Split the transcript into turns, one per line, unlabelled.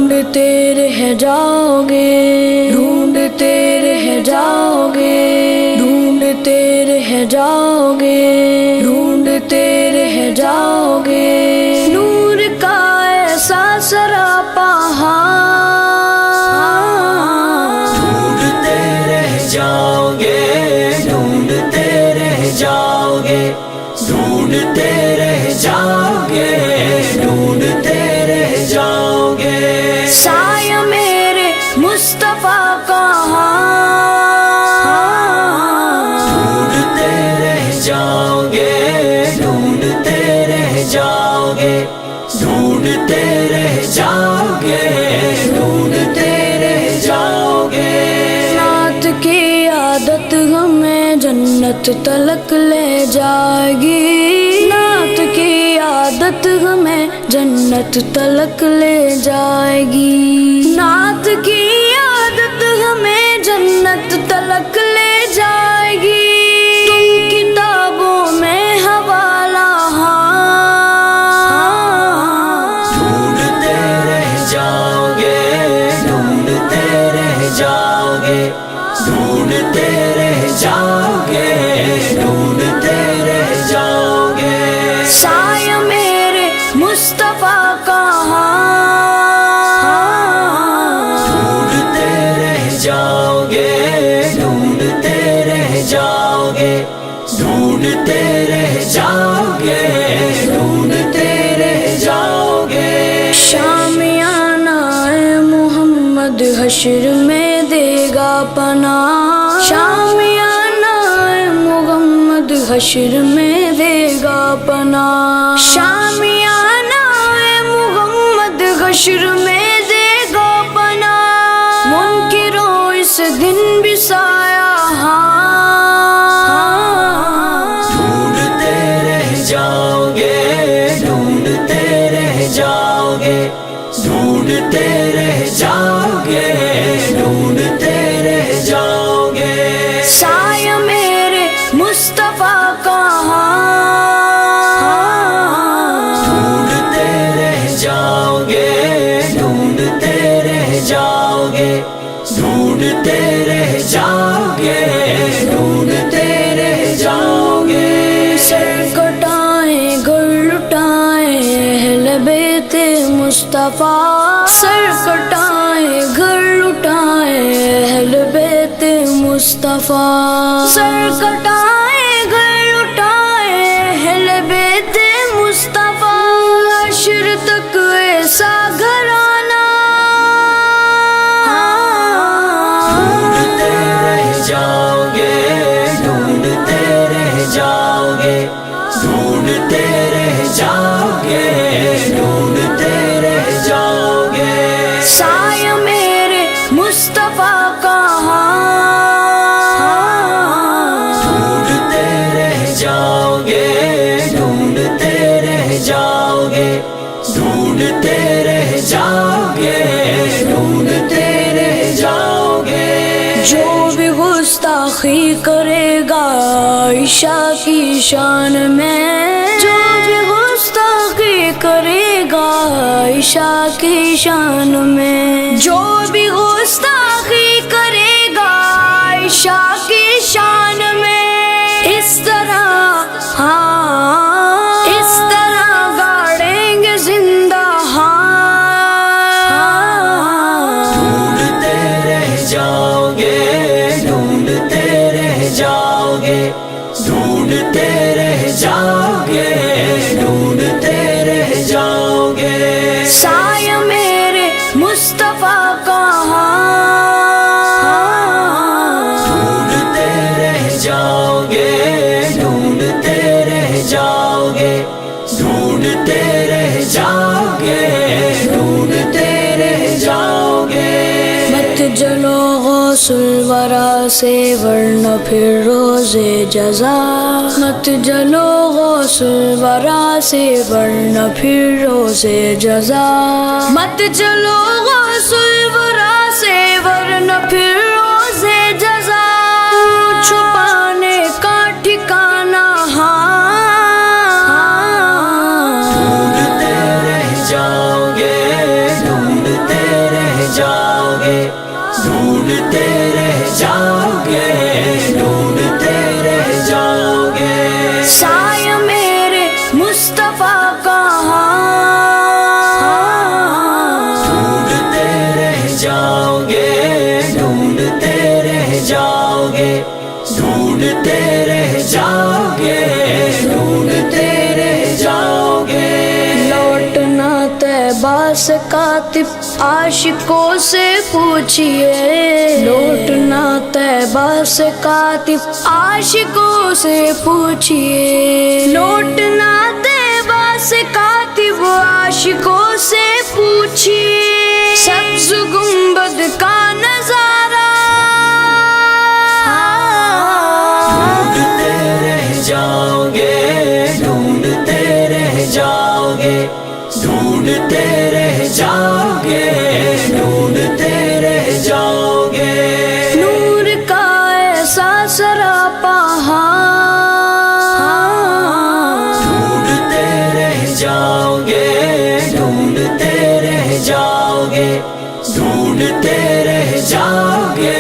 ڈھونڈتے رہ جاؤ گے، ڈھونڈتے رہ جاؤ گے، ڈھونڈتے رہ جاؤ گے، ڈھونڈتے رہ جاؤ گے، نور کا ایسا سراپا
ڈھونڈتے رہ جاؤ گے، ڈھونڈتے رہ جاؤ گے، ڈھونڈتے رہ جاؤ گے، ڈھونڈتے رہ جاؤ گے،
سایہ میرے مصطفیٰ کہاں،
ڈھونڈتے رہ جاؤ گے، ڈھونڈتے رہ جاؤ گے، ڈھونڈتے رہ جاؤ گے، ڈھونڈتے رہ جاؤ گے،
نعت کی عادت ہمیں جنت تلک لے جائے گی، نعت کی عادت ہمیں جنت تلک لے جائے گی، نعت کی عادت ہمیں جنت تلک لے جائے گی، تم کتابوں میں حوالہ
ڈھونڈتے رہ جاؤ گے، ڈھونڈتے رہ جاؤ گے، ڈھونڈتے رہ جاؤ گے، ڈھونڈتے رہ جاؤ گے،
سایہ میرے مصطفیٰ کہاں،
ڈھونڈتے رہ جاؤ گے، ڈھونڈتے رہ جاؤ گے، ڈھونڈتے رہ جاؤ گے، ڈھونڈتے رہ جاؤ گے،
شامیانہ محمد حشر میں دے گا پناہ، شامیانہ محمد حشر میں دے گا پناہ، شامیانہ محمد حشر میں دے گا پناہ، منکروں اس دن بھی سایہ
ڈھونڈتے رہ جاؤ گے، ڈھونڈتے رہ جاؤ گے، ڈھونڈتے رہ جاؤ گے، ڈھونڈتے رہ جاؤ گے،
سایہ میرے مصطفیٰ کہاں،
ڈھونڈتے رہ جاؤ گے، ڈھونڈتے رہ جاؤ گے، ڈھونڈتے رہ جاؤ گے، ڈھونڈتے رہ جاؤ گے،
سر کٹائیں گر لٹائیں اہل بیت مصطفیٰ، سر کٹائیں گر لٹائیں اہل بیت مصطفیٰ، سر کٹائیں گر لٹائیں اہل بیت مصطفیٰ، عشر تک ایسا گھرانہ
ڈھونڈتے رہ جاؤ گے، ڈھونڈتے رہ جاؤ گے، ڈھونڈتے رہ جاؤ گے، ڈھونڈتے رہ جاؤ گے،
سایہ میرے مصطفیٰ کہاں،
ڈھونڈتے رہ جاؤ گے، ڈھونڈتے رہ جاؤ گے، ڈھونڈتے رہ جاؤ گے، ڈھونڈتے رہ جاؤ گے،
جو بھی گستاخی کرے گا عائشہ کی شان میں، جو بھی گستاخی کرے گا عائشہ کی شان میں، جو بھی گستاخی کرے گا عائشہ کی شان میں، اس طرح اس طرح گاڑیں گے زندہ
ڈھونڈتے رہ جاؤ گے، ڈھونڈتے رہ جاؤ گے، ڈھونڈتے رہ جاؤ گے، ڈھونڈتے رہ جاؤ گے،
سایہ میرے مصطفیٰ کہاں،
ڈھونڈتے رہ جاؤ گے، ڈھونڈتے رہ جاؤ گے، ڈھونڈتے رہ جاؤ گے، ڈھونڈتے رہ جاؤ گے،
مت جلو غوث الورا سے ورنہ پھر روز جزا، مت جلو غوث الورا سے ورنہ پھر روز جزا، مت جلو غوث الورا سے ورنہ پھر روز جزا، چھپانے کا ٹھکانہ
ڈھونڈتے رہ جاؤ گے، ڈھونڈتے ڈھونڈتے رہ جاؤ گے ڈھونڈتے رہ جاؤ گے
سایہ میرے مصطفیٰ کہاں
ڈھونڈتے رہ جاؤ گے ڈھونڈتے رہ جاؤ گے ڈھونڈتے رہ جاؤ گے ڈھونڈتے رہ جاؤ گے
لوٹنا طیبہ سے کاتب عاشقوں سے پوچھئے لوٹنا طیبہ سے کاتب عاشقوں سے پوچھئے لوٹنا طیبہ سے کاتب عاشقوں سے پوچھئے سبز گنبد کا نظارہ
ڈھونڈتے رہ جاؤ گے ڈھونڈتے رہ جاؤ گے ڈھونڈتے رہ جاؤ گے ڈھونڈتے رہ جاؤ گے
نور کا ایسا سراپا
ڈھونڈتے رہ جاؤ گے ڈھونڈتے رہ جاؤ گے ڈھونڈتے رہ جاؤ گے